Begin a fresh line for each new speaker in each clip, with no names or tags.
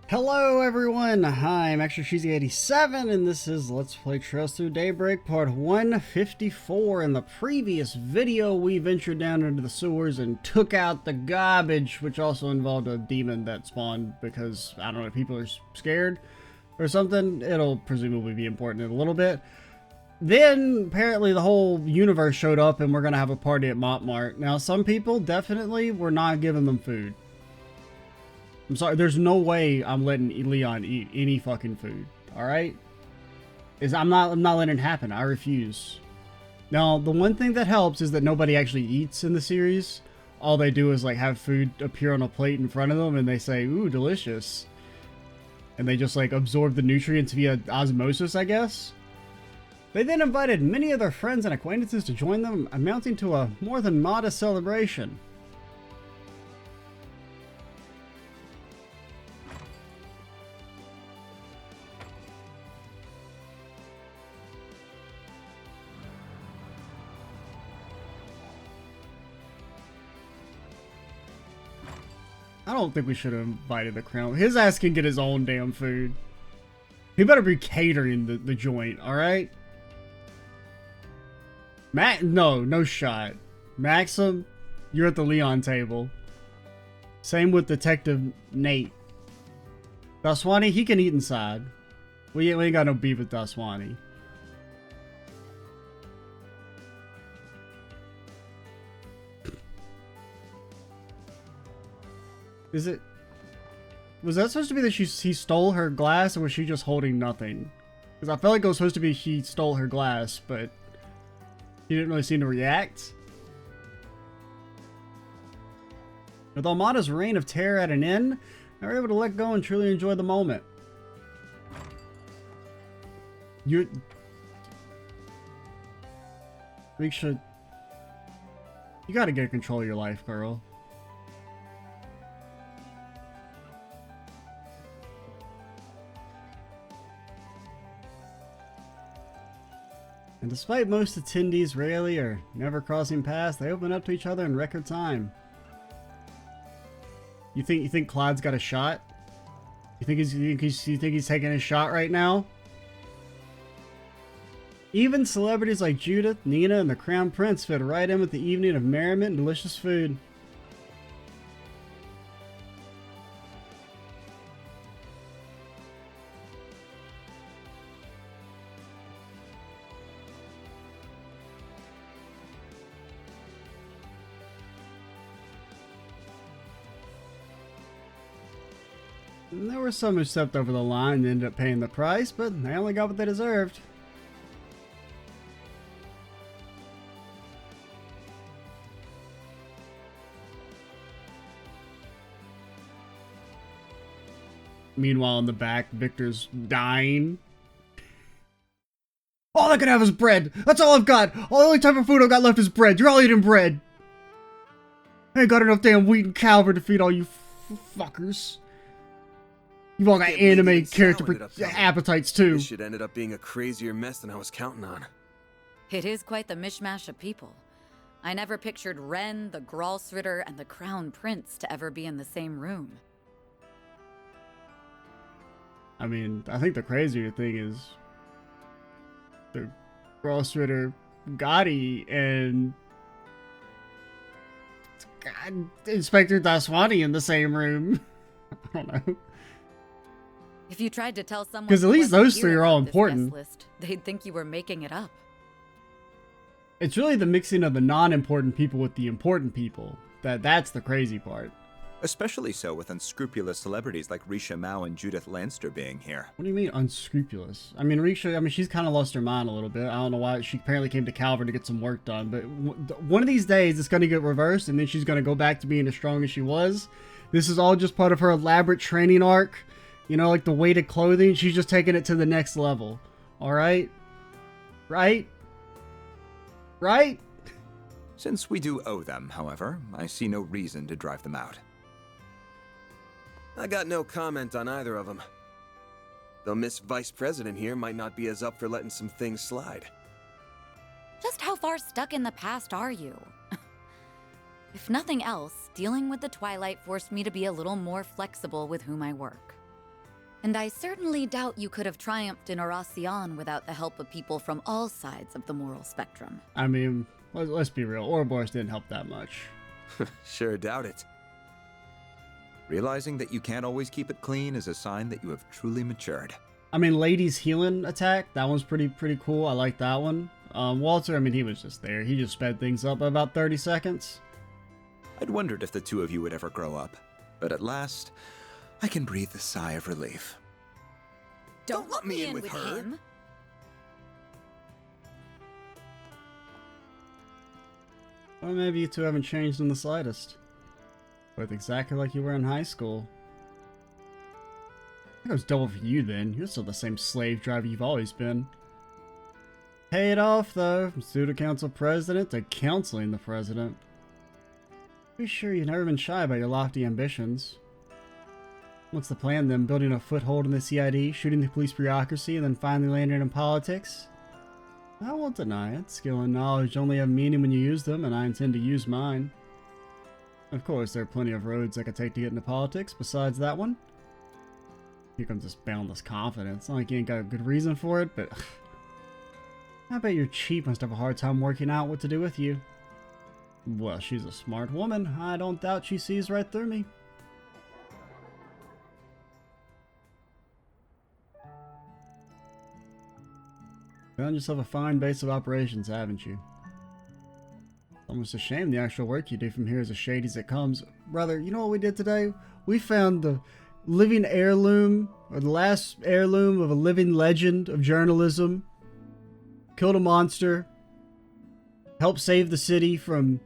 Hello everyone, I'm Extra Cheesy 87 and this is Let's Play Trails Through Daybreak part 154. In the previous video we ventured down into the sewers and took out the garbage, which also involved a demon that spawned because, I don't know, people are scared or something. It'll presumably be important in a little bit. Then apparently the whole universe showed up and we're gonna have a party at Montmart. Now some people definitely were not giving them food. I'm sorry, there's no way I'm letting Leon eat any fucking food. Alright? I'm not letting it happen. I refuse. Now, the one thing that helps is that nobody actually eats in the series. All they do is like have food appear on a plate in front of them and they say, ooh, delicious. And they just like absorb the nutrients via osmosis, I guess. They then invited many of their friends and acquaintances to join them, amounting to a more than modest celebration. I don't think we should have invited the crown. His ass can get his own damn food. He better be catering the joint, alright? No shot. Maxim, you're at the Leon table. Same with Detective Nate. Daswani, he can eat inside. We ain't got no beef with Daswani. Was that supposed to be that he stole her glass, or was she just holding nothing? Because I felt like it was supposed to be he stole her glass, but he didn't really seem to react. With Almada's reign of terror at an end, they were able to let go and truly enjoy the moment. You gotta get control of your life, girl. And despite most attendees rarely or never crossing paths, they open up to each other in record time. You think Clyde's got a shot? You think he's taking a shot right now? Even celebrities like Judith, Nina, and the Crown Prince fit right in with the evening of merriment and delicious food. And there were some who stepped over the line and ended up paying the price, but they only got what they deserved. Meanwhile, in the back, Victor's dying. All I can have is bread! That's all I've got! The only type of food I've got left is bread! You're all eating bread! I ain't got enough damn wheat and caliber to feed all you fuckers. You've all got anime character appetites too.
This shit ended up being a crazier mess than I was counting on.
It is quite the mishmash of people. I never pictured Ren, the Gralsritter, and the Crown Prince to ever be in the same room.
I mean, I think the crazier thing is the Gralsritter, Gotti, and Inspector Daswani in the same room. I don't know.
If you tried to tell someone,
because at least those three are all important,
they'd think you were making it up.
It's really the mixing of the non-important people with the important people that's the crazy part.
Especially so with unscrupulous celebrities like Risha Mao and Judith Lanster being here.
What do you mean unscrupulous? I mean, Risha, she's kind of lost her mind a little bit. I don't know why. She apparently came to Calvert to get some work done, but one of these days it's going to get reversed and then she's going to go back to being as strong as she was. This is all just part of her elaborate training arc. You know, like the weighted clothing, she's just taking it to the next level. Alright? Right? Right?
Since we do owe them, however, I see no reason to drive them out.
I got no comment on either of them. Though Miss Vice President here might not be as up for letting some things slide.
Just how far stuck in the past are you? If nothing else, dealing with the Twilight forced me to be a little more flexible with whom I work. And I certainly doubt you could have triumphed in Oracion without the help of people from all sides of the moral spectrum.
I mean, let's be real. Ouroboros didn't help that much.
Sure doubt it.
Realizing that you can't always keep it clean is a sign that you have truly matured.
I mean, Lady's healing attack, that one's pretty cool. I like that one. Walter, I mean, he was just there. He just sped things up by about 30 seconds.
I'd wondered if the two of you would ever grow up, but at last, I can breathe a sigh of relief.
Don't let me in with him!
Well, maybe you two haven't changed in the slightest. Both exactly like you were in high school. I think it was double for you then. You're still the same slave driver you've always been. Paid off, though, from student council president to counseling the president. Be sure you've never been shy about your lofty ambitions. What's the plan then? Building a foothold in the CID, shooting the police bureaucracy, and then finally landing in politics? I won't deny it. Skill and knowledge only have meaning when you use them, and I intend to use mine. Of course, there are plenty of roads I could take to get into politics besides that one. Here comes this boundless confidence. Not like you ain't got a good reason for it, but I bet your chief must have a hard time working out what to do with you. Well, she's a smart woman. I don't doubt she sees right through me. Found yourself a fine base of operations, haven't you? Almost a shame the actual work you do from here is as shady as it comes. Brother, you know what we did today? We found the living heirloom, or the last heirloom of a living legend of journalism. Killed a monster. Helped save the city from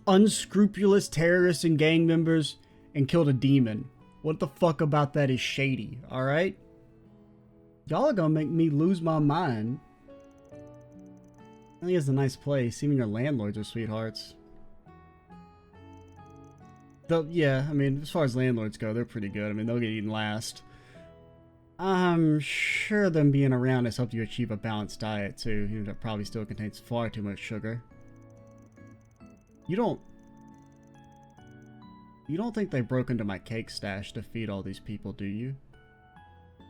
unscrupulous terrorists and gang members. And killed a demon. What the fuck about that is shady, alright? Y'all are gonna make me lose my mind. I think it's a nice place. Even your landlords are sweethearts. Though, yeah, I mean, as far as landlords go, they're pretty good. I mean, they'll get eaten last. I'm sure them being around has helped you achieve a balanced diet, too. Even though it probably still contains far too much sugar. You don't think they broke into my cake stash to feed all these people, do you?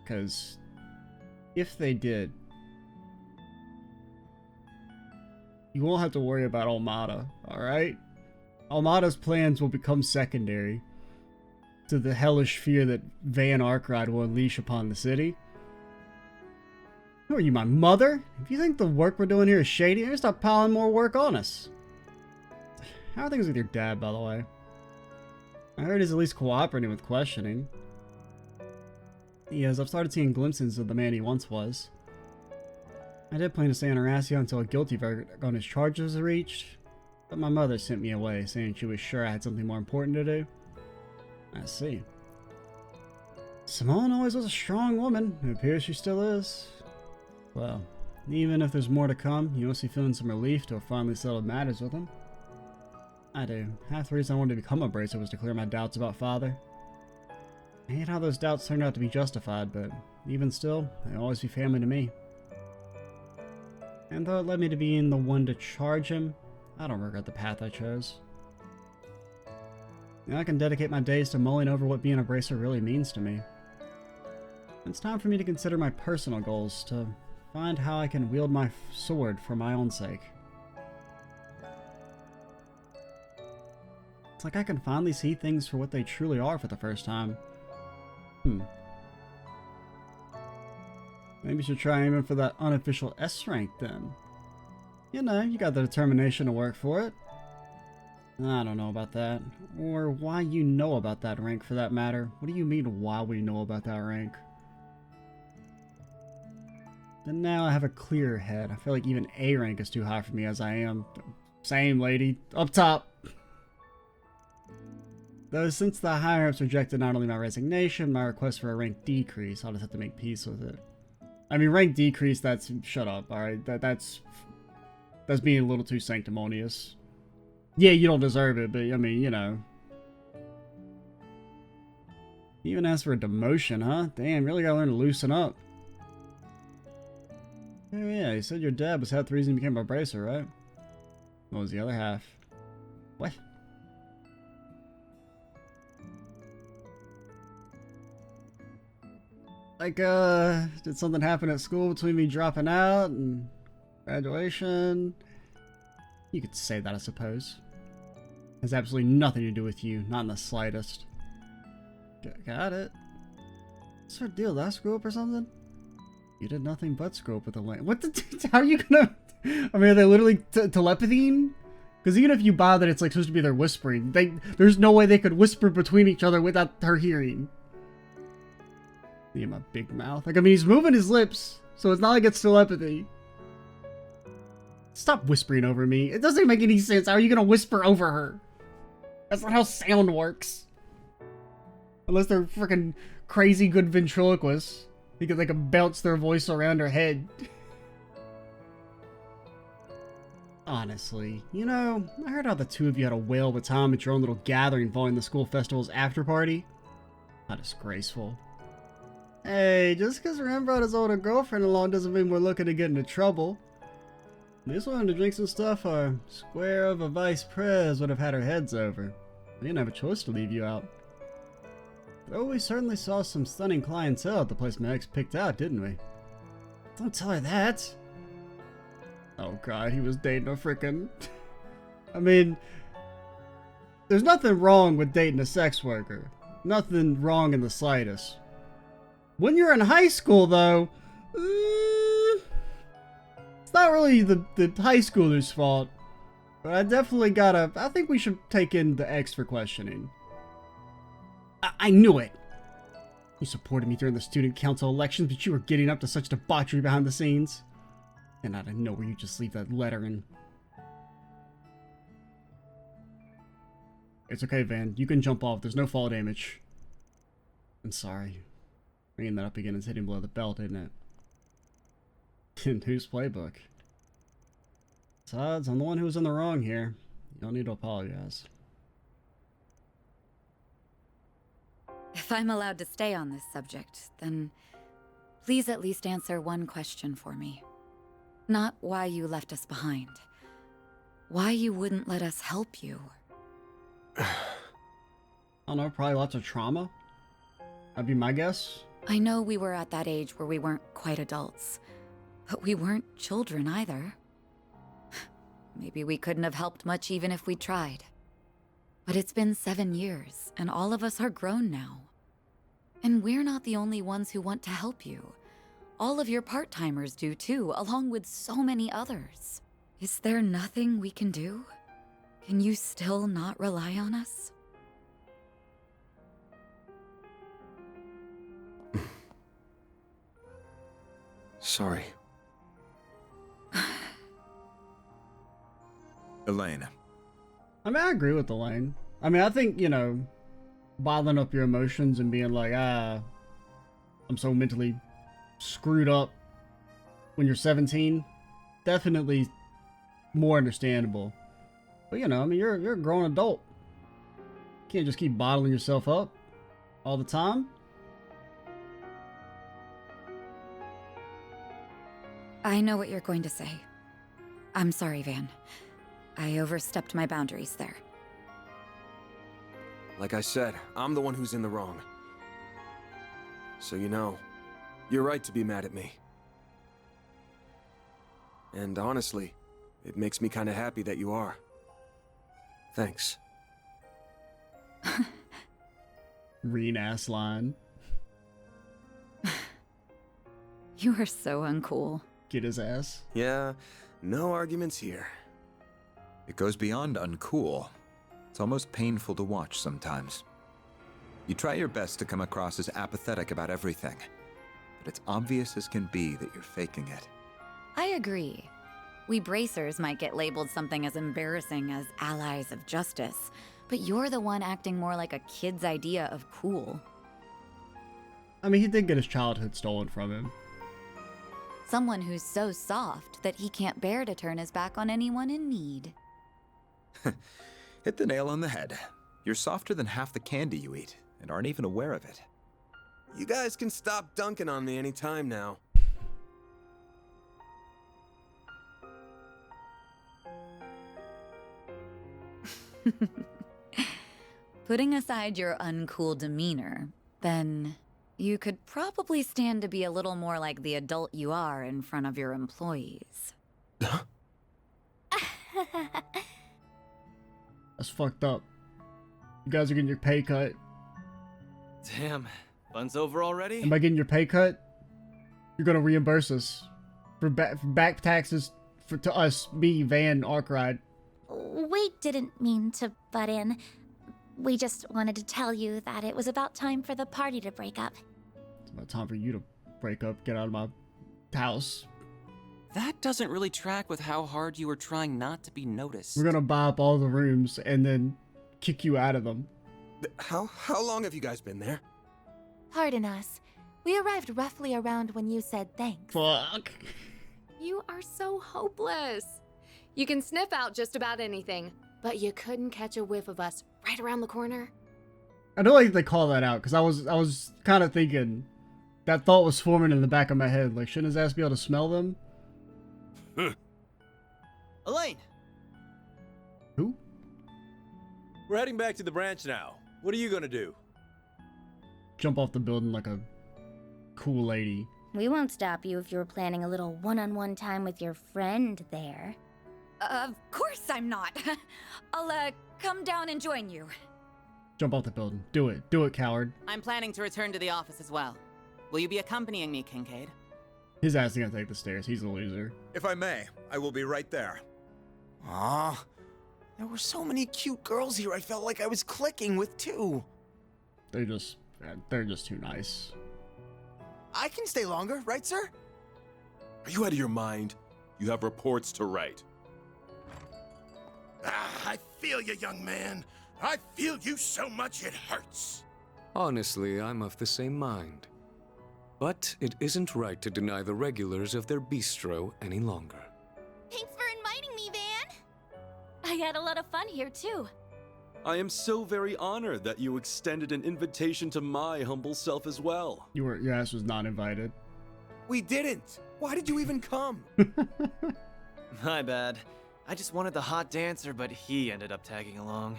Because if they did, you won't have to worry about Almada, alright? Almada's plans will become secondary to the hellish fear that Van Arkride will unleash upon the city. Who are you, my mother? If you think the work we're doing here is shady, you're gonna stop piling more work on us. How are things with your dad, by the way? I heard he's at least cooperating with questioning. Yes, I've started seeing glimpses of the man he once was. I did plan to stay on Horacio until a guilty verdict on his charges was reached, but my mother sent me away, saying she was sure I had something more important to do. I see. Simone always was a strong woman. It appears she still is. Well, even if there's more to come, you must be feeling some relief to have finally settled matters with him. I do. Half the reason I wanted to become a bracer was to clear my doubts about Father. I hate how those doubts turned out to be justified, but even still, they'll always be family to me. And though it led me to being the one to charge him, I don't regret the path I chose. Now I can dedicate my days to mulling over what being a bracer really means to me. It's time for me to consider my personal goals, to find how I can wield my sword for my own sake. It's like I can finally see things for what they truly are for the first time. Maybe you should try aiming for that unofficial S rank then. You know, you got the determination to work for it. I don't know about that. Or why you know about that rank for that matter. What do you mean why we know about that rank? And now I have a clearer head. I feel like even A rank is too high for me as I am. Same lady. Up top. Though since the higher-ups rejected not only my resignation, my request for a rank decrease, I'll just have to make peace with it. I mean, rank decrease, that's... Shut up, alright? That's being a little too sanctimonious. Yeah, you don't deserve it, but, I mean, you know. You even asked for a demotion, huh? Damn, really gotta learn to loosen up. Oh yeah, you said your dad was half the reason you became a bracer, right? What was the other half? What? Like, did something happen at school between me dropping out and graduation? You could say that, I suppose. Has absolutely nothing to do with you, not in the slightest. Got it. What's our deal? Did I screw up or something? You did nothing but screw up with the lane. What the? How are you gonna? I mean, are they literally telepathying? Because even if you buy that it's like supposed to be their whispering, there's no way they could whisper between each other without her hearing. Yeah, my big mouth. Like, I mean, he's moving his lips, so it's not like it's telepathy. Stop whispering over me. It doesn't make any sense. How are you gonna whisper over her? That's not how sound works. Unless they're freaking crazy good ventriloquists. They could bounce their voice around her head. Honestly, you know, I heard how the two of you had a whale of a time at your own little gathering following the school festival's after party. How disgraceful. Hey, just because Ren brought his older girlfriend along doesn't mean we're looking to get into trouble. This one to drink some stuff, our square of a vice prez would have had our heads over. We didn't have a choice to leave you out. Though we certainly saw some stunning clientele at the place my ex picked out, didn't we? Don't tell her that. Oh god, he was dating a frickin'... I mean, there's nothing wrong with dating a sex worker. Nothing wrong in the slightest. When you're in high school, though, it's not really the high schooler's fault. But I think we should take in the ex for questioning. I knew it! You supported me during the student council elections, but you were getting up to such debauchery behind the scenes. And out of nowhere, you just leave that letter and... It's okay, Van. You can jump off. There's no fall damage. I'm sorry. Bringing that up again is hitting below the belt, isn't it? In whose playbook? Besides, I'm the one who was in the wrong here. You don't need to apologize.
If I'm allowed to stay on this subject, then please at least answer one question for me. Not why you left us behind. Why you wouldn't let us help you.
I don't know, probably lots of trauma? That'd be my guess.
I know we were at that age where we weren't quite adults, but we weren't children either. Maybe we couldn't have helped much even if we tried. But it's been 7 years, and all of us are grown now. And we're not the only ones who want to help you. All of your part-timers do too, along with so many others. Is there nothing we can do? Can you still not rely on us?
Sorry.
Elaine.
I mean, I agree with Elaine. I mean, I think, you know, bottling up your emotions and being like, I'm so mentally screwed up when you're 17, definitely more understandable. But, you know, I mean, you're a grown adult. You can't just keep bottling yourself up all the time.
I know what you're going to say. I'm sorry, Van. I overstepped my boundaries there.
Like I said, I'm the one who's in the wrong. So you know, you're right to be mad at me. And honestly, it makes me kind of happy that you are. Thanks.
Reen-ass line.
You are so uncool.
Get his ass.
Yeah, no arguments here.
It goes beyond uncool. It's almost painful to watch sometimes. You try your best to come across as apathetic about everything, but it's obvious as can be that you're faking it.
I agree. We bracers might get labeled something as embarrassing as allies of justice, but you're the one acting more like a kid's idea of cool.
I mean, he did get his childhood stolen from him.
Someone who's so soft that he can't bear to turn his back on anyone in need.
Hit the nail on the head. You're softer than half the candy you eat, and aren't even aware of it.
You guys can stop dunking on me anytime now.
Putting aside your uncool demeanor, then You could probably stand to be a little more like the adult you are in front of your employees.
That's fucked up. You guys are getting your pay cut.
Damn, fun's over already?
Am I getting your pay cut? You're gonna reimburse us for back taxes to us, me, Van, Arkride.
We didn't mean to butt in. We just wanted to tell you that it was about time for the party to break up.
It's about time for you to break up, get out of my house.
That doesn't really track with how hard you were trying not to be noticed.
We're gonna buy up all the rooms and then kick you out of them.
How long have you guys been there?
Pardon us. We arrived roughly around when you said thanks.
Fuck.
You are so hopeless. You can sniff out just about anything, but you couldn't catch a whiff of us right around the corner.
I don't like they call that out, because I was kind of thinking, that thought was forming in the back of my head, like, shouldn't his ass be able to smell them?
Elaine!
Who?
We're heading back to the branch now. What are you gonna do?
Jump off the building like a cool lady.
We won't stop you if you were planning a little one-on-one time with your friend there.
Of course I'm not. I'll, come down and join you.
Jump off the building. Do it. Do it, coward.
I'm planning to return to the office as well. Will you be accompanying me, Kincaid?
His ass is gonna take the stairs. He's a loser.
If I may, I will be right there.
Aw, there were so many cute girls here I felt like I was clicking with too.
They're just too nice.
I can stay longer, right, sir?
Are you out of your mind? You have reports to write.
I feel you, young man. I feel you so much it hurts.
Honestly, I'm of the same mind. But it isn't right to deny the regulars of their bistro any longer.
Thanks for inviting me, Van. I had a lot of fun here, too.
I am so very honored that you extended an invitation to my humble self as well.
Your ass was not invited.
We didn't. Why did you even come?
My bad. I just wanted the hot dancer, but he ended up tagging along.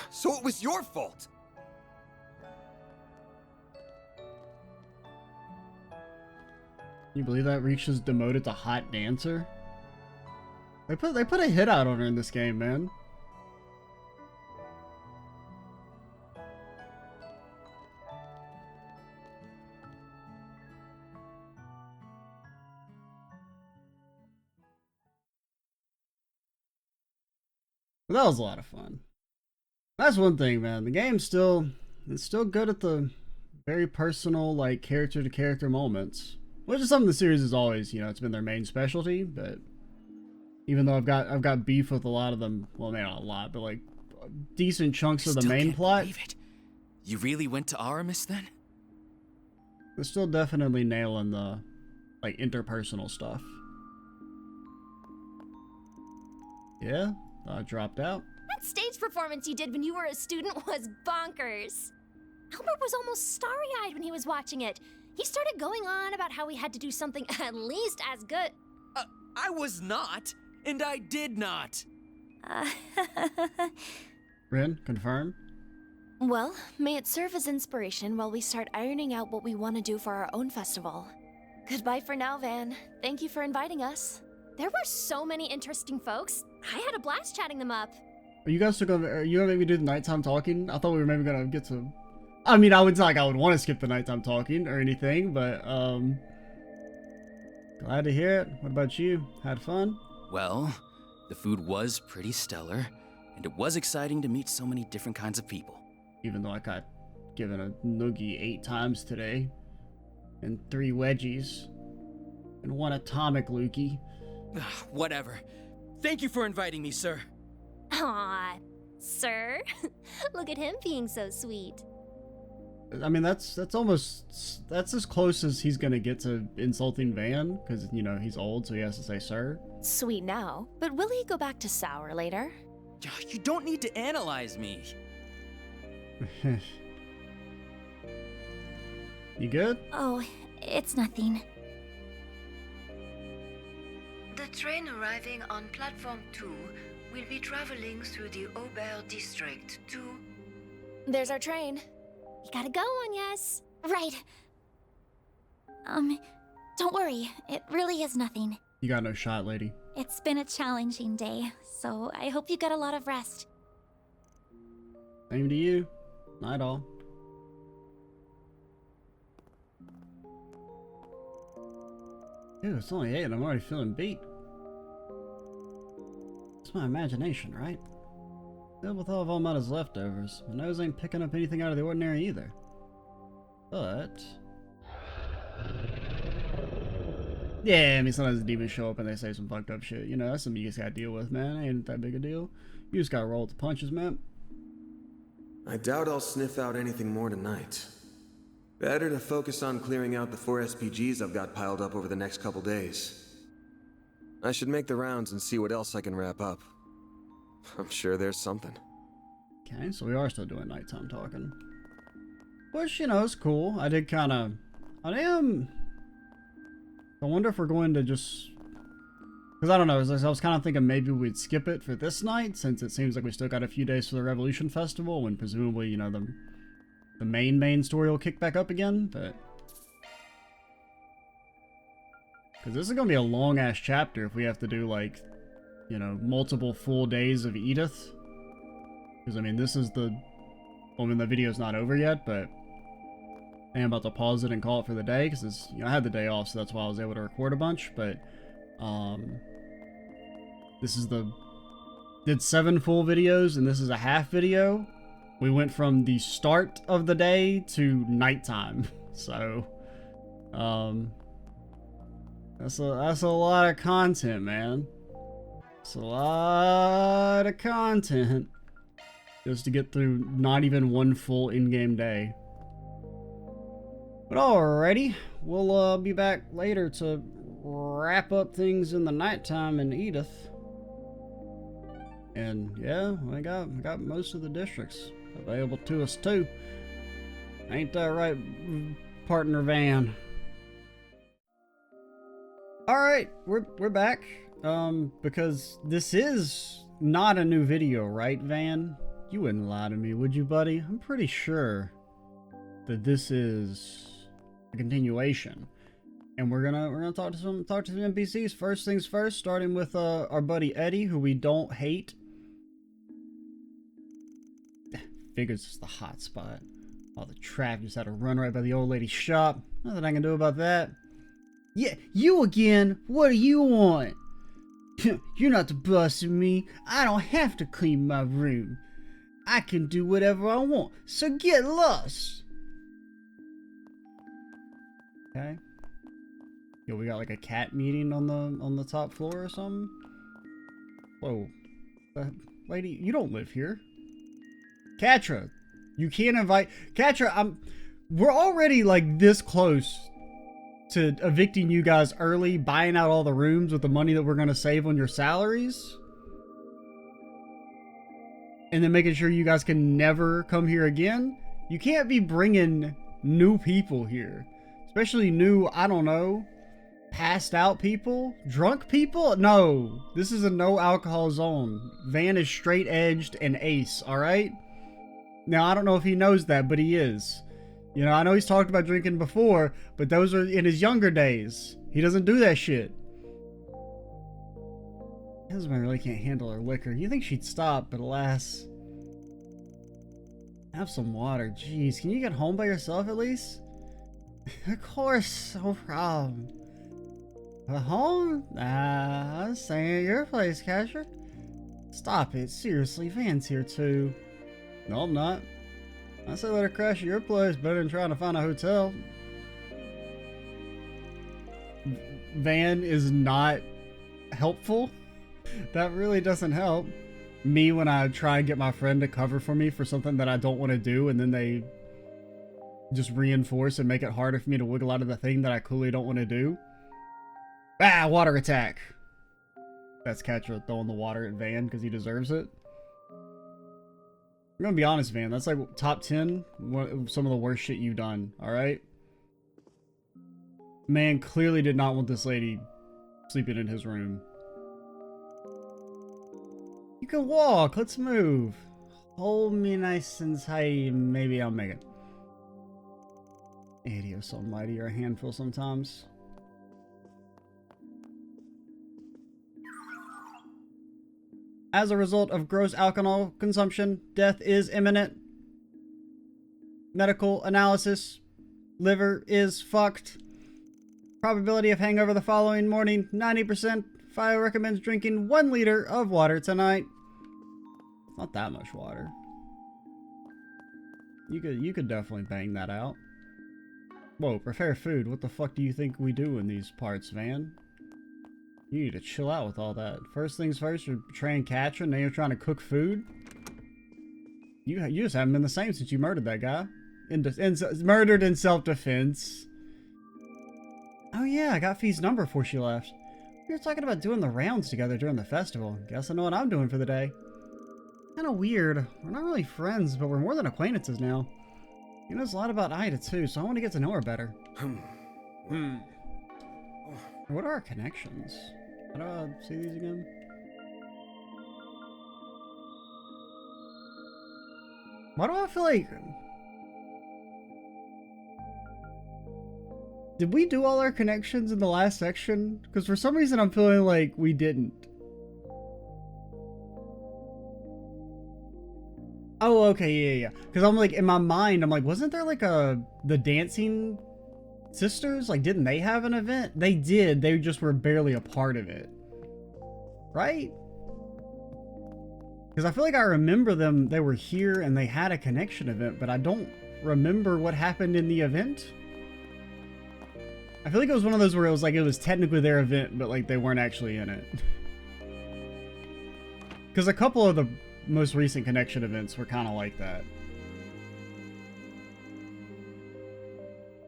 So it was your fault.
Can you believe that Reach was demoted to hot dancer? They put a hit out on her in this game, man. But that was a lot of fun. That's one thing, man. The game's still good at the very personal, like, character to character moments, which is something the series is always, you know, it's been their main specialty. But even though I've got beef with a lot of them, well, maybe not a lot, but like decent chunks of the main plot.
Believe it. You really went to Aramis then?
They're still definitely nailing the like interpersonal stuff. Yeah, I dropped out.
That stage performance you did when you were a student was bonkers. Albert was almost starry-eyed when he was watching it. He started going on about how we had to do something at least as good.
I was not, and I did not.
Rin, confirm?
Well, may it serve as inspiration while we start ironing out what we want to do for our own festival. Goodbye for now, Van. Thank you for inviting us.
There were so many interesting folks. I had a blast chatting them up.
Are you guys still gonna? Are you gonna maybe do the nighttime talking? I thought we were maybe gonna get to. I mean, I would like I would want to skip the nighttime talking or anything, but glad to hear it. What about you? Had fun?
Well, the food was pretty stellar, and it was exciting to meet so many different kinds of people.
Even though I got given a noogie 8 times today, and 3 wedgies, and 1 atomic loogie.
Whatever. Thank you for inviting me, sir.
Aw, sir. Look at him being so sweet.
I mean, that's as close as he's gonna get to insulting Van, because, you know, he's old, so he has to say sir.
Sweet now, but will he go back to sour later?
You don't need to analyze me.
You good?
Oh, it's nothing.
The train arriving on platform 2 will be traveling through the Aubert district to...
There's our train.
You gotta go, Agnes. Right. Don't worry. It really is nothing.
You got no shot, lady.
It's been a challenging day, so I hope you got a lot of rest.
Same to you. Night all. Dude, it's only 8 and I'm already feeling beat. It's my imagination, right? Filled with all of Almata's leftovers. My nose ain't picking up anything out of the ordinary either. But... yeah, I mean, sometimes the demons show up and they say some fucked up shit. You know, that's something you just gotta deal with, man. Ain't that big a deal. You just gotta roll with the punches, man.
I doubt I'll sniff out anything more tonight. Better to focus on clearing out the 4 SPGs I've got piled up over the next couple days. I should make the rounds and see what else I can wrap up. I'm sure there's something.
Okay, so we are still doing nighttime talking. Which, you know, is cool. I did kind of... I wonder if we're going to just... because I don't know, I was kind of thinking maybe we'd skip it for this night, since it seems like we still got a few days for the Revolution Festival, when presumably, you know, the main story will kick back up again, but... because this is going to be a long-ass chapter if we have to do, like, you know, multiple full days of Edith. Because, I mean, this is the... well, I mean, the video's not over yet, but... I'm about to pause it and call it for the day, because you know, I had the day off, so that's why I was able to record a bunch, but... this is did 7 full videos, and this is a half video. We went from the start of the day to nighttime, so... That's a lot of content, man. It's a lot of content just to get through not even one full in-game day. But alrighty, we'll be back later to wrap up things in the nighttime in Edith. And yeah, we got most of the districts available to us too. Ain't that right, partner Van? Alright, we're back. Because this is not a new video, right, Van? You wouldn't lie to me, would you, buddy? I'm pretty sure that this is a continuation. And we're gonna talk to some NPCs. First things first, starting with our buddy Eddie, who we don't hate. Figures it's the hot spot. All the traffic just had to run right by the old lady's shop. Nothing I can do about that. Yeah, you again? What do you want? You're not the boss of me. I don't have to clean my room. I can do whatever I want, so get lost. Okay. Yo, we got like a cat meeting on the top floor or something? Whoa. Lady, you don't live here. Katra, you can't invite... Katra, we're already like this close to evicting you guys early, buying out all the rooms with the money that we're going to save on your salaries. And then making sure you guys can never come here again. You can't be bringing new people here. Especially new, I don't know, passed out people? Drunk people? No. This is a no alcohol zone. Van is straight edged and ace, alright? Now, I don't know if he knows that, but he is. You know, I know he's talked about drinking before, but those are in his younger days. He doesn't do that shit. Husband really can't handle her liquor. You think she'd stop, but alas. Have some water. Jeez, can you get home by yourself at least? Of course, no problem. But home? Nah, I was staying at your place, Catcher. Stop it, seriously, Van's here too. No, I'm not. I said let her crash at your place better than trying to find a hotel. Van is not helpful. That really doesn't help. Me when I try and get my friend to cover for me for something that I don't want to do, and then they just reinforce and make it harder for me to wiggle out of the thing that I clearly don't want to do. Ah, water attack. That's Catcher throwing the water at Van because he deserves it. I'm gonna be honest, Van. That's like top 10, some of the worst shit you've done, alright? Man clearly did not want this lady sleeping in his room. You can walk, let's move. Hold me nice and tight, maybe I'll make it. Adios almighty, are a handful sometimes. As a result of gross alcohol consumption, death is imminent. Medical analysis. Liver is fucked. Probability of hangover the following morning, 90%. File recommends drinking 1 liter of water tonight. Not that much water. You could definitely bang that out. Whoa, prepare food. What the fuck do you think we do in these parts, Van? You need to chill out with all that. First things first, you're betraying Katrin, now you're trying to cook food? You just haven't been the same since you murdered that guy. Murdered in self-defense. Oh yeah, I got Fee's number before she left. We were talking about doing the rounds together during the festival. Guess I know what I'm doing for the day. Kinda weird. We're not really friends, but we're more than acquaintances now. He knows a lot about Ida too, so I want to get to know her better. What are our connections? How do I see these again? Why do I feel like... Did we do all our connections in the last section? Because for some reason I'm feeling like we didn't. Oh, okay, yeah. Because I'm like, in my mind, I'm like, wasn't there like the dancing sisters? Like, didn't they have an event? They did, they just were barely a part of it. Right? Because I feel like I remember them, they were here and they had a connection event, but I don't remember what happened in the event. I feel like it was one of those where it was like, it was technically their event, but like they weren't actually in it. Because a couple of the most recent connection events were kind of like that.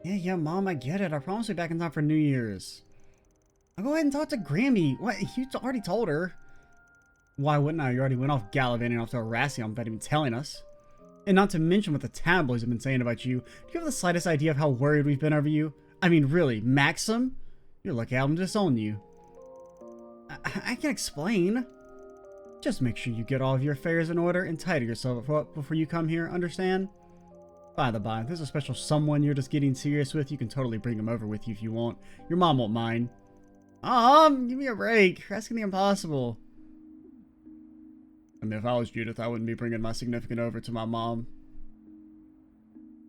Yeah, Mom, I get it. I promise you back in time for New Year's. I'll go ahead and talk to Grammy. What? You already told her. Why wouldn't I? You already went off gallivanting off to Aracion without even telling us. And not to mention what the tabloids have been saying about you. Do you have the slightest idea of how worried we've been over you? I mean, really, Maxim? You're lucky I haven't disowned you. I can explain. Just make sure you get all of your affairs in order and tidy yourself up before you come here, understand? By the by, if there's a special someone you're just getting serious with, you can totally bring him over with you if you want. Your mom won't mind. Give me a break. You're asking the impossible. I mean, if I was Judith, I wouldn't be bringing my significant over to my mom.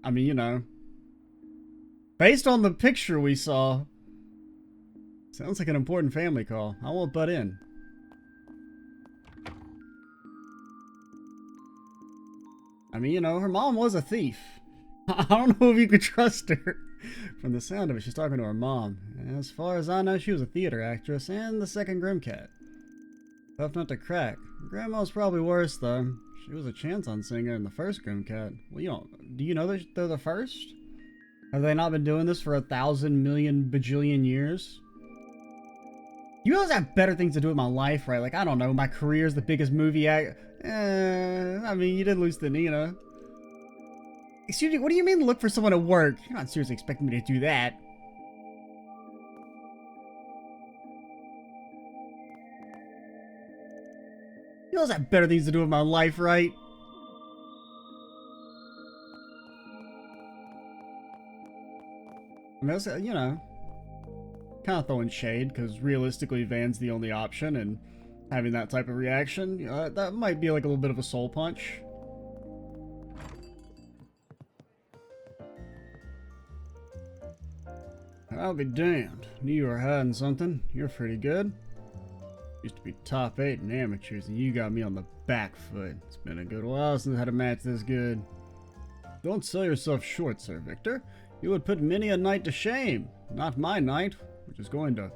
I mean, you know. Based on the picture we saw, sounds like an important family call. I won't butt in. I mean, you know, her mom was a thief. I don't know if you could trust her. From the sound of it, she's talking to her mom. As far as I know, she was a theater actress and the second Grimcat. Tough nut to crack. Grandma's probably worse, though. She was a chance-on singer in the first Grimcat. Well, do you know they're the first? Have they not been doing this for 1,000 million bajillion years? You guys have better things to do with my life, right? Like, I don't know, my career's the biggest movie act. I mean, you did lose to Nina. Excuse me, what do you mean look for someone at work? You're not seriously expecting me to do that. You guys have better things to do with my life, right? I mean, that's, you know, kind of throwing shade, because realistically Van's the only option, and having that type of reaction, you know, that might be like a little bit of a soul punch. I'll be damned. Knew you were hiding something. You're pretty good. Used to be top 8 in amateurs, and you got me on the back foot. It's been a good while since I had a match this good. Don't sell yourself short, Sir Victor. You would put many a knight to shame. Not my knight, which is going to...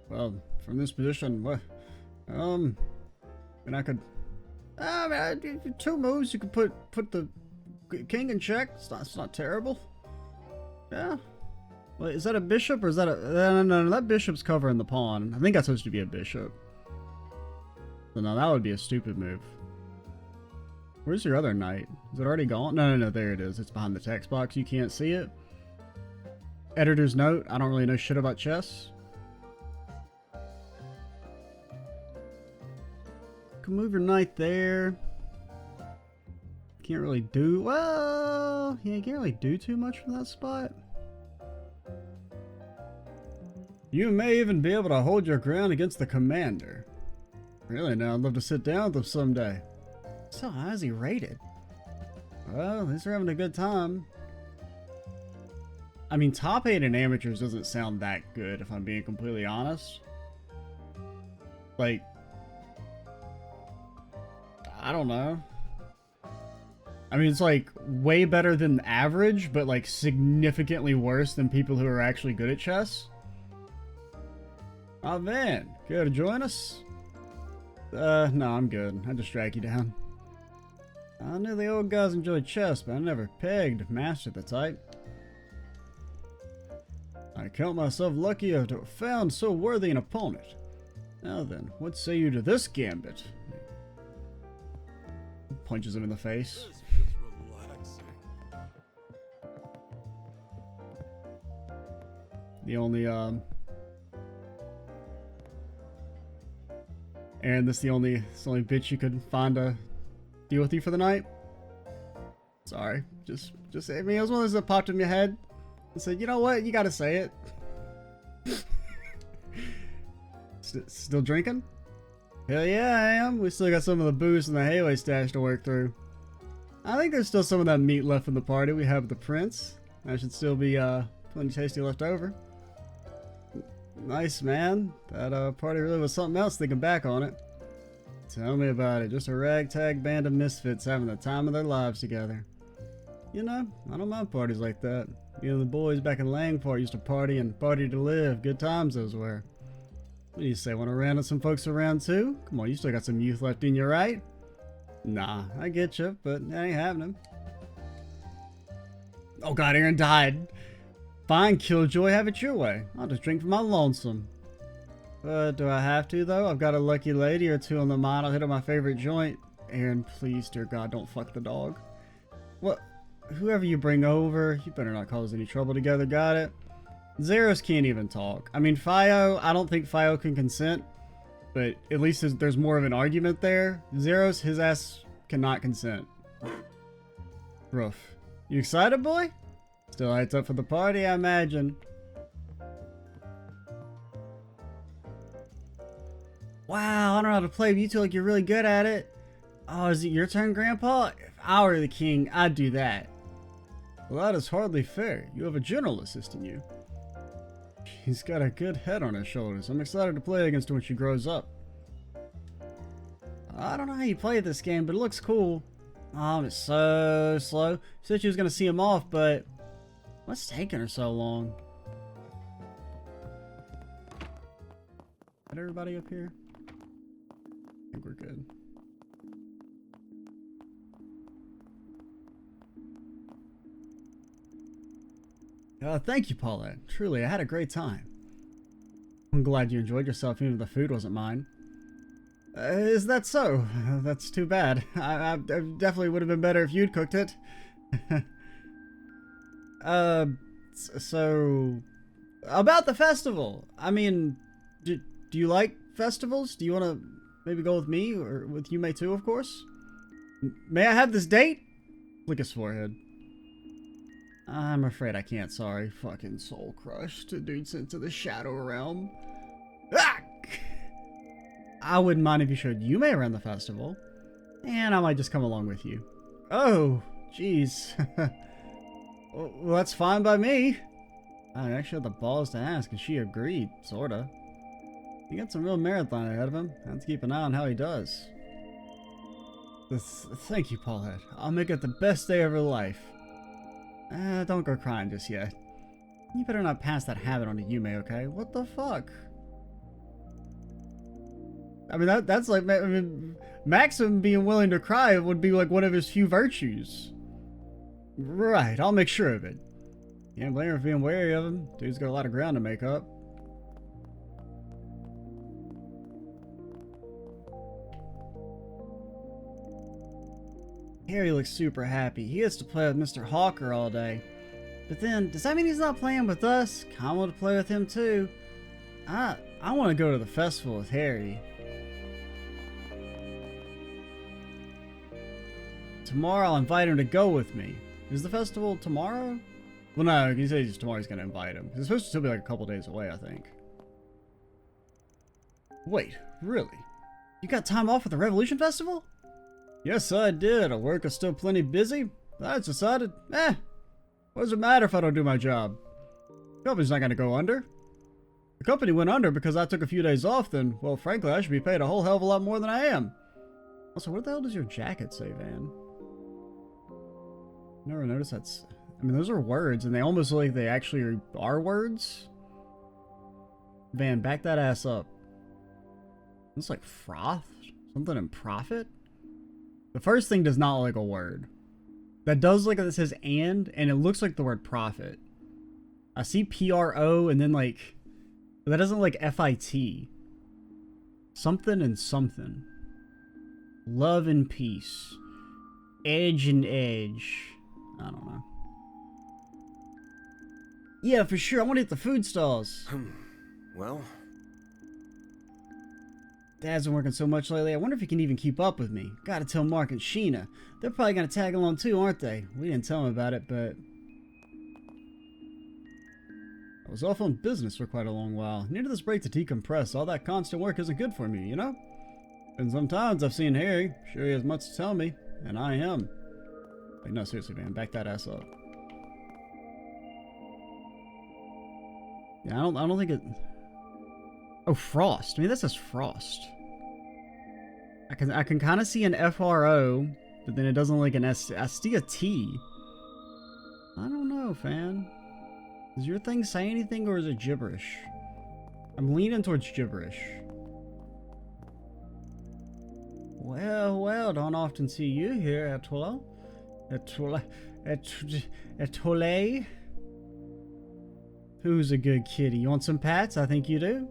Well, from this position, and I could... I mean, 2 moves, you could put the king in check. It's not terrible. Yeah. Wait, is that a bishop or is that a... No, that bishop's covering the pawn. I think that's supposed to be a bishop. So no, that would be a stupid move. Where's your other knight? Is it already gone? No, there it is. It's behind the text box. You can't see it. Editor's note, I don't really know shit about chess. Can move your knight there. Can't really do... Well... Yeah, you can't really do too much from that spot. You may even be able to hold your ground against the commander. Really now, I'd love to sit down with him someday. So high is he rated? Well, at least they're having a good time. I mean, top 8 in amateurs doesn't sound that good, if I'm being completely honest. Like, I don't know. I mean, it's like way better than average, but like significantly worse than people who are actually good at chess. Oh, Van, care to join us? No, I'm good. I just drag you down. I knew the old guys enjoyed chess, but I never pegged master the type. I count myself lucky to have found so worthy an opponent. Now then, what say you to this gambit? Punches him in the face. The only, and this is the only bitch you could find to deal with you for the night? Sorry, just, I mean, it was one of those that popped in my head. I said, you know what, you gotta say it. Still drinking? Hell yeah, I am. We still got some of the booze in the Hayway stash to work through. I think there's still some of that meat left in the party. We have the prince. That should still be plenty tasty left over. Nice, man. That party really was something else thinking back on it. Tell me about it. Just a ragtag band of misfits having the time of their lives together. You know, I don't mind parties like that. Me and the boys back in Langport used to party and party to live. Good times those were. What do you say, want to round some folks around too? Come on, you still got some youth left in you, right? Nah, I get you, but that ain't happening. Oh god, Aaron died. Fine, Killjoy, have it your way. I'll just drink for my lonesome. But do I have to, though? I've got a lucky lady or two on the mind. I'll hit on my favorite joint. Aaron, please, dear God, don't fuck the dog. What? Whoever you bring over, you better not cause any trouble together, got it? Zeros can't even talk. I mean, Fio, I don't think Fio can consent, but at least there's more of an argument there. Zeros, his ass cannot consent. Rough. You excited, boy? Still hyped up for the party, I imagine. Wow, I don't know how to play, but you two look you're really good at it. Oh, is it your turn, Grandpa? If I were the king, I'd do that. Well, that is hardly fair. You have a general assisting you. He's got a good head on his shoulders. I'm excited to play against him when she grows up. I don't know how you play this game, but it looks cool. Oh, it's so slow. She said she was going to see him off, but what's taking her so long? Got everybody up here? I think we're good. Thank you, Paulette. Truly, I had a great time. I'm glad you enjoyed yourself, even if the food wasn't mine. Is that so? That's too bad. I definitely would have been better if you'd cooked it. So... About the festival. I mean, do you like festivals? Do you want to maybe go with me? Or with Yume too, of course? May I have this date? Flick his forehead. I'm afraid I can't, sorry. Fucking soul crushed. Dude sent to the shadow realm. Ah! I wouldn't mind if you showed Yume around the festival. And I might just come along with you. Oh, jeez. Well, that's fine by me. I actually had the balls to ask, and she agreed, sorta. He got some real marathon ahead of him. I have to keep an eye on how he does. Thank you, Paulette. I'll make it the best day of her life. Don't go crying just yet. You better not pass that habit on to Yume, okay? What the fuck? I mean, that's like, I mean, Maxim being willing to cry would be like one of his few virtues. Right, I'll make sure of it. Can't blame her for being wary of him. Dude's got a lot of ground to make up. Harry looks super happy. He gets to play with Mr. Hawker all day. But then, does that mean he's not playing with us? I want to play with him too. I want to go to the festival with Harry. Tomorrow I'll invite him to go with me. Is the festival tomorrow? Well, no, he says tomorrow he's going to invite him. It's supposed to still be like a couple days away, I think. Wait, really? You got time off for the Revolution Festival? Yes, I did. Our work is still plenty busy. I just decided, what does it matter if I don't do my job? The company's not gonna go under. The company went under because I took a few days off, then, well, frankly, I should be paid a whole hell of a lot more than I am. Also, what the hell does your jacket say, Van? Never noticed that's... I mean, those are words, and they almost look like they actually are words. Van, back that ass up. Looks like froth? Something in profit? The first thing does not look like a word. That does look like it says and it looks like the word profit. I see PRO and then like... That doesn't look like FIT. Something and something. Love and peace. Edge and edge. I don't know. Yeah, for sure. I want to hit the food stalls.
Well...
Dad's been working so much lately, I wonder if he can even keep up with me. Gotta tell Mark and Sheena. They're probably gonna tag along too, aren't they? We didn't tell them about it, but... I was off on business for quite a long while. Needed this break to decompress. All that constant work isn't good for me, you know? And sometimes I've seen Harry. Sure he has much to tell me. And I am. Like, no, seriously, man. Back that ass up. Yeah, I don't think it... Oh, Frost. I mean, that says Frost. I can kind of see an FRO, but then it doesn't like an S. I see a T. I don't know, fan. Does your thing say anything, or is it gibberish? I'm leaning towards gibberish. Well, well, don't often see you here at Twila. At Twila. Who's a good kitty? You want some pats? I think you do.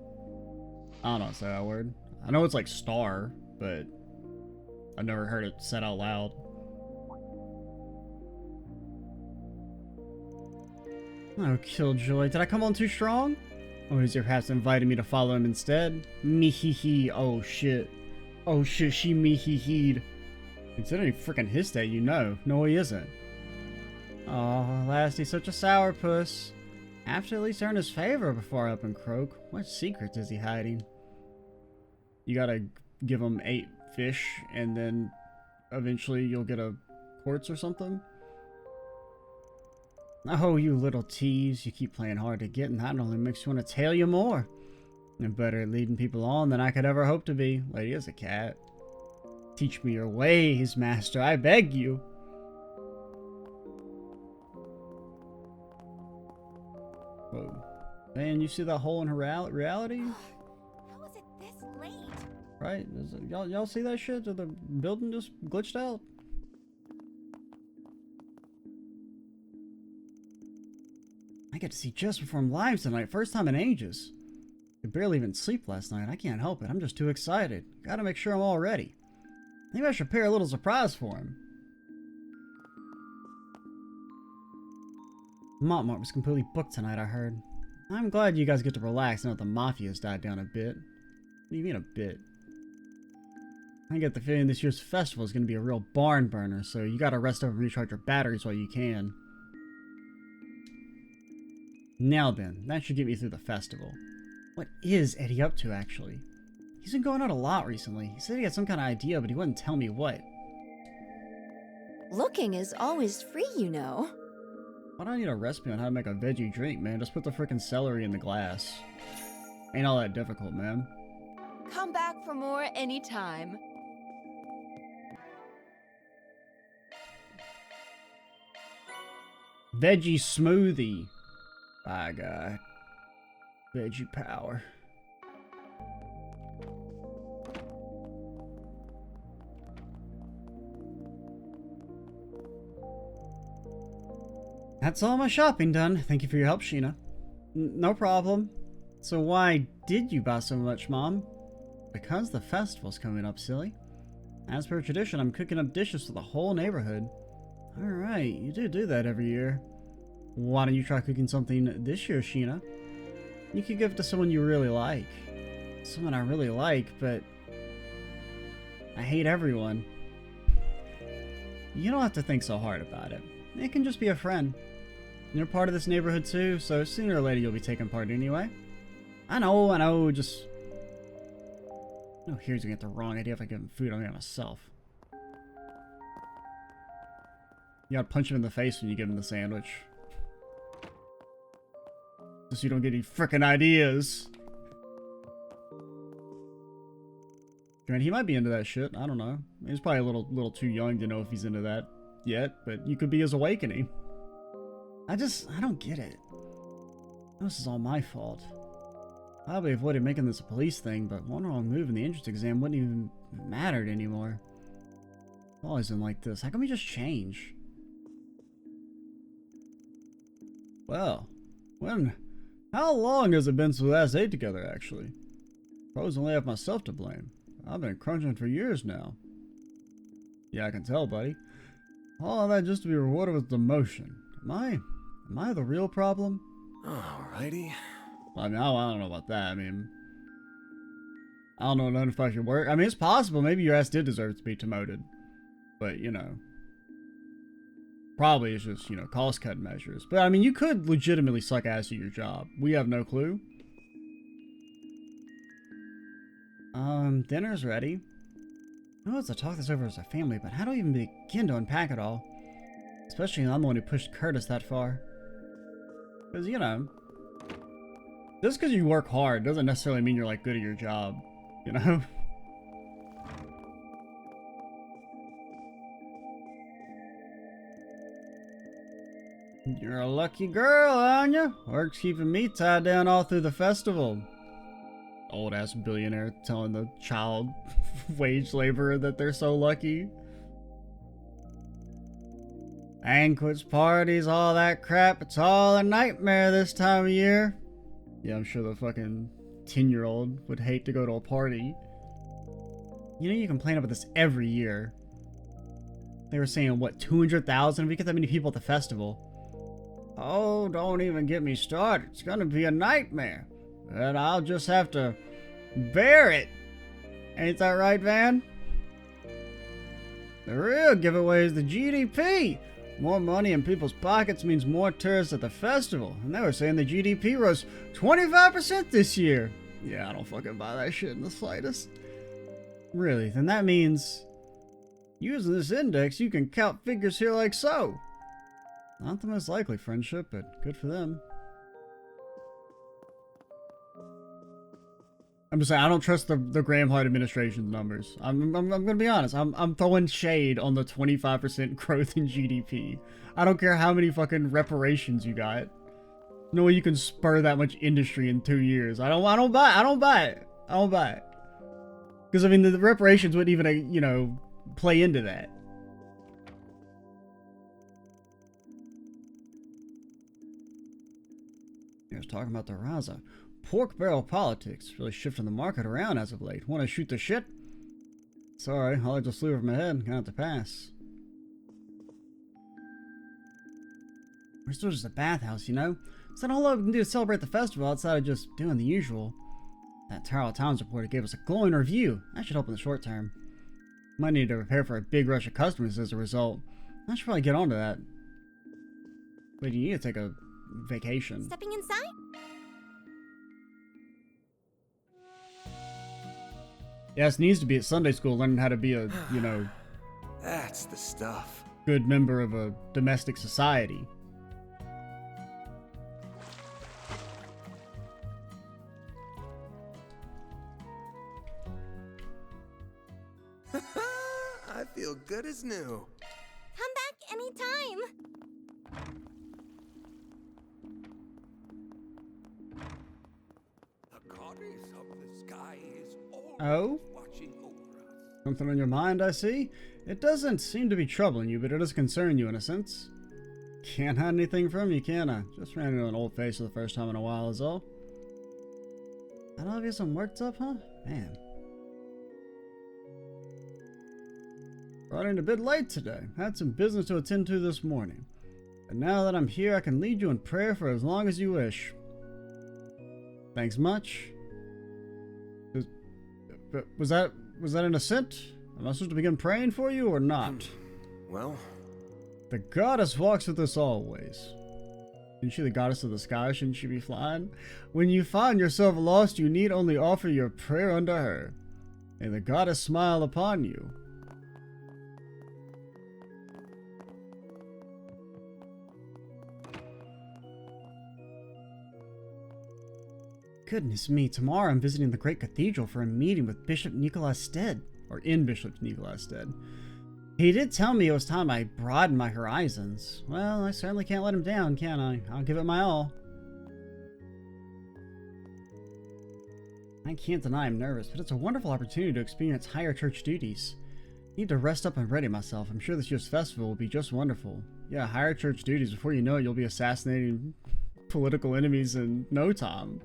I don't say that word. I know it's like star, but I've never heard it said out loud. Oh, Killjoy. Did I come on too strong? Or is he perhaps inviting me to follow him instead? Me-hee-hee. Oh, shit. Oh, shit, she me-hee-heed. Considering he freaking hissed at you, no. No, he isn't. Oh, last he's such a sourpuss. I have to at least earn his favor before I up and croak. What secrets is he hiding? You gotta give him 8 fish, and then eventually you'll get a quartz or something? Oh, you little tease. You keep playing hard to get, and that only makes me want to tail you more. You're better at leading people on than I could ever hope to be. Lady is a cat. Teach me your ways, master, I beg you. Whoa. Man, you see that hole in her reality?
How is it this late?
Right? Y'all see that shit? Did the building just glitched out? I get to see Jess perform live tonight, first time in ages. I could barely even sleep last night. I can't help it. I'm just too excited. Gotta make sure I'm all ready. Maybe I should prepare a little surprise for him. Montmart was completely booked tonight, I heard. I'm glad you guys get to relax now that the Mafia's died down a bit. What do you mean a bit? I get the feeling this year's festival is going to be a real barn burner, so you gotta rest up and recharge your batteries while you can. Now then, that should get me through the festival. What is Eddie up to, actually? He's been going out a lot recently. He said he had some kind of idea, but he wouldn't tell me what.
Looking is always free, you know.
Why do I need a recipe on how to make a veggie drink, man? Just put the frickin' celery in the glass. Ain't all that difficult, man.
Come back for more anytime.
Veggie smoothie. By God. Veggie power. That's all my shopping done. Thank you for your help, Sheena. No problem. So why did you buy so much, Mom? Because the festival's coming up, silly. As per tradition, I'm cooking up dishes for the whole neighborhood. Alright, you do that every year. Why don't you try cooking something this year, Sheena? You could give it to someone you really like. Someone I really like, but I hate everyone. You don't have to think so hard about it. It can just be a friend. You're part of this neighborhood too, so sooner or later you'll be taking part anyway. I know, just... No, here's gonna get the wrong idea if I give him food. I'm gonna myself. You gotta punch him in the face when you give him the sandwich. Just so you don't get any frickin' ideas. I mean, he might be into that shit. I don't know. He's probably a little too young to know if he's into that yet, but you could be his awakening. I don't get it. This is all my fault. Probably avoided making this a police thing, but one wrong move in the entrance exam wouldn't even mattered anymore. I've always been like this. How come we just change? Well, how long has it been since we last ate together, actually? I was only have myself to blame. I've been crunching for years now. Yeah, I can tell, buddy. All of that just to be rewarded with demotion. Am I the real problem?
Alrighty.
I mean, I don't know about that. I mean, I don't know nothing about your work. I mean, it's possible. Maybe your ass did deserve to be demoted. But, you know, probably it's just, you know, cost-cutting measures. But, I mean, you could legitimately suck ass at your job. We have no clue. Dinner's ready. I know it's to talk this over as a family, but how do I even begin to unpack it all? Especially when I'm the one who pushed Curtis that far. Because, you know, just because you work hard doesn't necessarily mean you're, like, good at your job, you know? You're a lucky girl, aren't you? Work's keeping me tied down all through the festival. Old-ass billionaire telling the child wage laborer that they're so lucky. Banquets, parties, all that crap. It's all a nightmare this time of year. Yeah, I'm sure the fucking 10-year-old would hate to go to a party. You know, you complain about this every year. They were saying, what, 200,000 if we get that many people at the festival? Oh, don't even get me started. It's gonna be a nightmare. But I'll just have to bear it. Ain't that right, Van? The real giveaway is the GDP. More money in people's pockets means more tourists at the festival. And they were saying the GDP rose 25% this year. Yeah, I don't fucking buy that shit in the slightest. Really, then that means using this index, you can count figures here like so. Not the most likely friendship, but good for them. I'm just saying, I don't trust the Graham Hart administration's numbers. I'm gonna be honest. I'm throwing shade on the 25% growth in GDP. I don't care how many fucking reparations you got. No way you can spur that much industry in 2 years. I don't buy it. Because I mean, the reparations wouldn't even, you know, play into that. I was talking about the Raza. Pork barrel politics really shifting the market around as of late. Want to shoot the shit? Sorry, all I just flew over my head. Gonna have to pass. We're still just a bathhouse, you know? It's not a whole lot we can do to celebrate the festival outside of just doing the usual. That Tower Towns reporter gave us a glowing review. That should help in the short term. Might need to prepare for a big rush of customers as a result. I should probably get onto that. But you need to take a vacation.
Stepping inside?
Yes, needs to be at Sunday school learning how to be a, you know...
That's the stuff.
Good member of a domestic society.
I feel good as new.
Come back anytime.
The goddess of the sky is
Oh?
watching over us.
Something on your mind, I see? It doesn't seem to be troubling you, but it does concern you in a sense. Can't hide anything from you, can I? Just ran into an old face for the first time in a while is all. That obvious I'm worked up, huh? Man. Brought in a bit late today. Had some business to attend to this morning. But now that I'm here, I can lead you in prayer for as long as you wish. Thanks much. Was that an assent? Am I supposed to begin praying for you or not?
Well,
the goddess walks with us always. Isn't she the goddess of the sky? Shouldn't she be flying? When you find yourself lost, you need only offer your prayer unto her. May the goddess smile upon you. Goodness me, tomorrow I'm visiting the Great Cathedral for a meeting with Bishop Nicholas Stead. Or in Bishop Nicholas Stead. He did tell me it was time I broadened my horizons. Well, I certainly can't let him down, can I? I'll give it my all. I can't deny I'm nervous, but it's a wonderful opportunity to experience higher church duties. I need to rest up and ready myself. I'm sure this year's festival will be just wonderful. Yeah, higher church duties. Before you know it, you'll be assassinating political enemies in no time.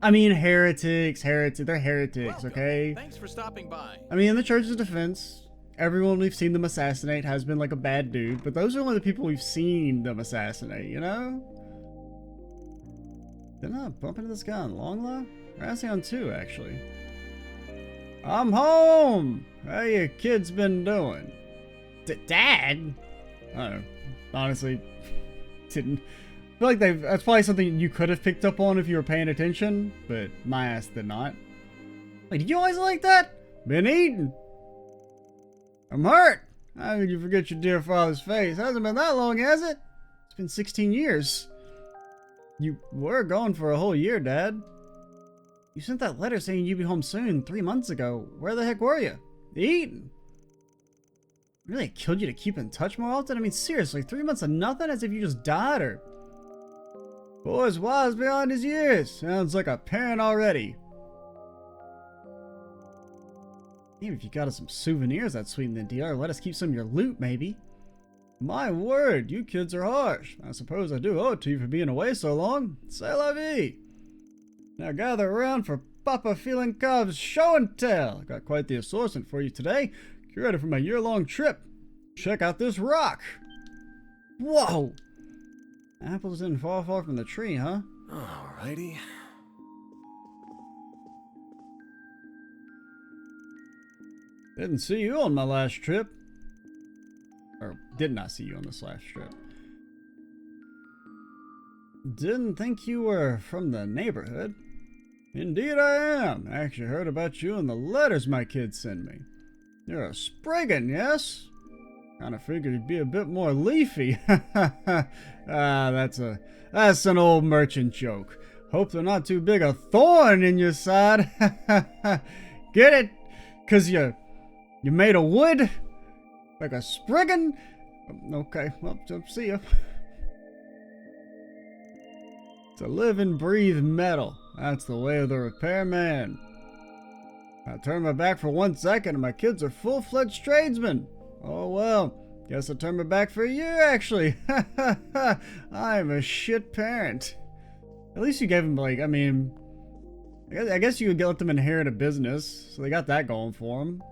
I mean, heretics, they're heretics, okay?
Thanks for stopping by.
I mean, in the Church's defense, everyone we've seen them assassinate has been like a bad dude, but those are only the people we've seen them assassinate, you know? Didn't I bump into this guy on Longlaw? Or actually on 2, actually. I'm home! How your kids been doing? Dad? I don't know. Honestly, didn't... I feel like that's probably something you could have picked up on if you were paying attention, but my ass did not. Wait, did you always like that? Been eating. I'm hurt. How could you forget your dear father's face? Hasn't been that long, has it? It's been 16 years. You were gone for a whole year, Dad. You sent that letter saying you'd be home soon 3 months ago. Where the heck were you? Eating. Really, it killed you to keep in touch more often? I mean, seriously, 3 months of nothing as if you just died, or... Boy's wise beyond his years. Sounds like a parent already. Even if you got us some souvenirs that sweeten the deal, or let us keep some of your loot, maybe. My word, you kids are harsh. I suppose I do owe it to you for being away so long. C'est la vie. Now gather around for Papa Feeling Cub's show and tell. I got quite the assortment for you today. Get ready for my year-long trip. Check out this rock. Whoa! Apples didn't fall far from the tree, huh?
Alrighty.
Didn't see you on my last trip. Or did not see you on this last trip. Didn't think you were from the neighborhood. Indeed I am. I actually heard about you in the letters my kids send me. You're a Spriggan, yes? Kinda figured you'd be a bit more leafy. That's an old merchant joke. Hope they're not too big a thorn in your side. Get it? 'Cause you made of wood? Like a Spriggan? Okay, well, see ya. To live and breathe metal. That's the way of the repairman. I turned my back for 1 second and my kids are full-fledged tradesmen. Oh well, guess I turned my back for a year actually. I'm a shit parent. At least you gave them, like, I mean, I guess you could let them inherit a business, so they got that going for them.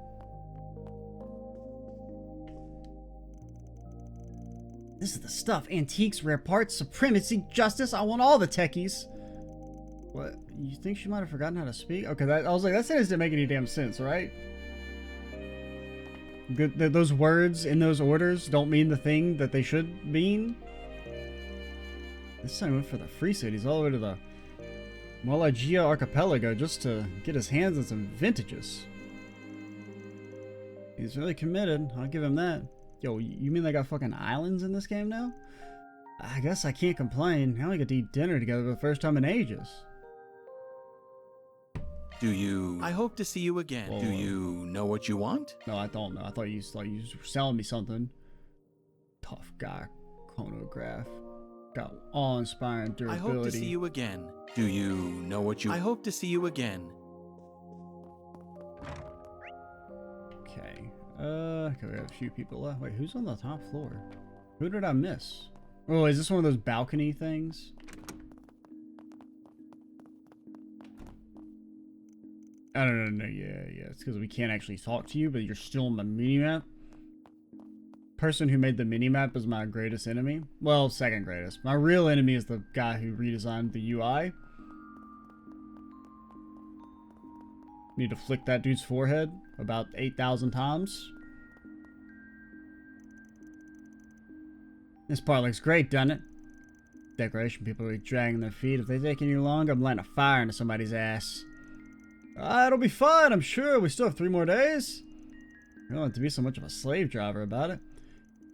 This is the stuff. Antiques, rare parts, supremacy, justice. I want all the techies. What? You think she might have forgotten how to speak? Okay, I was like, that sentence didn't make any damn sense, right? Those words in those orders don't mean the thing that they should mean. This time went for the free cities, all the way to the Wallachia Archipelago just to get his hands on some vintages. He's really committed, I'll give him that. Yo, you mean they got fucking islands in this game now? I guess I can't complain. Now we get to eat dinner together for the first time in ages.
I hope to see you again.
Whoa.
Do you know what you want?
No, I don't know. I thought you were selling me something. Tough guy chronograph. Got awe-inspiring durability.
I hope to see you again. Do you know what you... I hope to see you again.
Okay. Okay, we have a few people left. Wait, who's on the top floor? Who did I miss? Oh, is this one of those balcony things? I don't know. Yeah. It's because we can't actually talk to you, but you're still on the minimap. Person who made the minimap is my greatest enemy. Well, second greatest. My real enemy is the guy who redesigned the UI. Need to flick that dude's forehead about 8,000 times. This part looks great, doesn't it? Decoration people are dragging their feet. If they take any longer, I'm lighting a fire into somebody's ass. It'll be fun, I'm sure. We still have 3 more days. You don't have to be so much of a slave driver about it.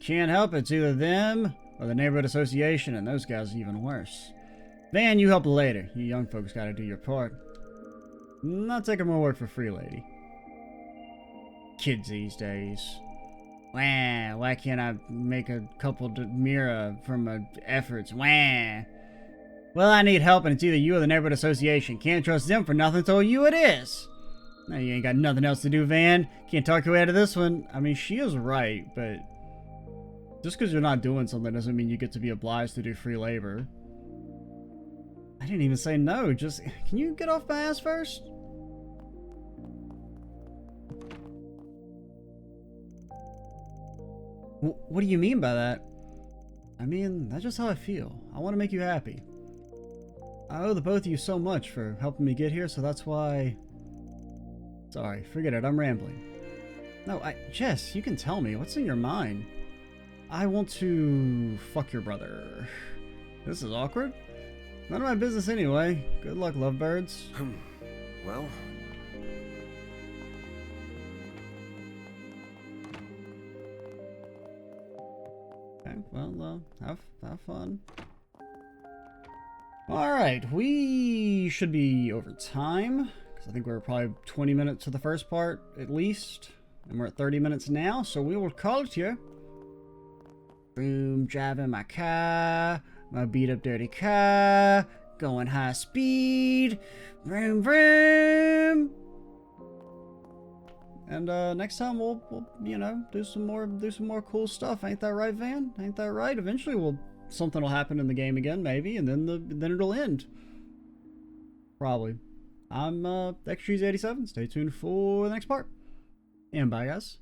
Can't help it. It's either them or the neighborhood association, and those guys are even worse. Van, you help later. You young folks gotta do your part. Not taking more work for free, lady. Kids these days. Why can't I make a couple Mira from my efforts? Well, I need help, and it's either you or the neighborhood association. Can't trust them for nothing, so you it is. Now you ain't got nothing else to do, Van. Can't talk your way out of this one. I mean, she is right, but just because you're not doing something doesn't mean you get to be obliged to do free labor. I didn't even say no. Just, can you get off my ass first? What do you mean by that? I mean, that's just how I feel. I want to make you happy. I owe the both of you so much for helping me get here, so that's why... Sorry, forget it, I'm rambling. No, Jess, you can tell me. What's in your mind? I want to fuck your brother. This is awkward. None of my business anyway. Good luck, lovebirds.
Well...
Okay, well, have fun. Alright, we should be over time, because I think we're probably 20 minutes to the first part, at least. And we're at 30 minutes now, so we will call it here. Boom, driving my car, my beat up dirty car, going high speed, vroom vroom. And next time we'll you know, do some more cool stuff. Ain't that right, Van? Ain't that right? Eventually something will happen in the game again, maybe, and then it'll end. Probably. I'm Xtrees87. Stay tuned for the next part. And bye, guys.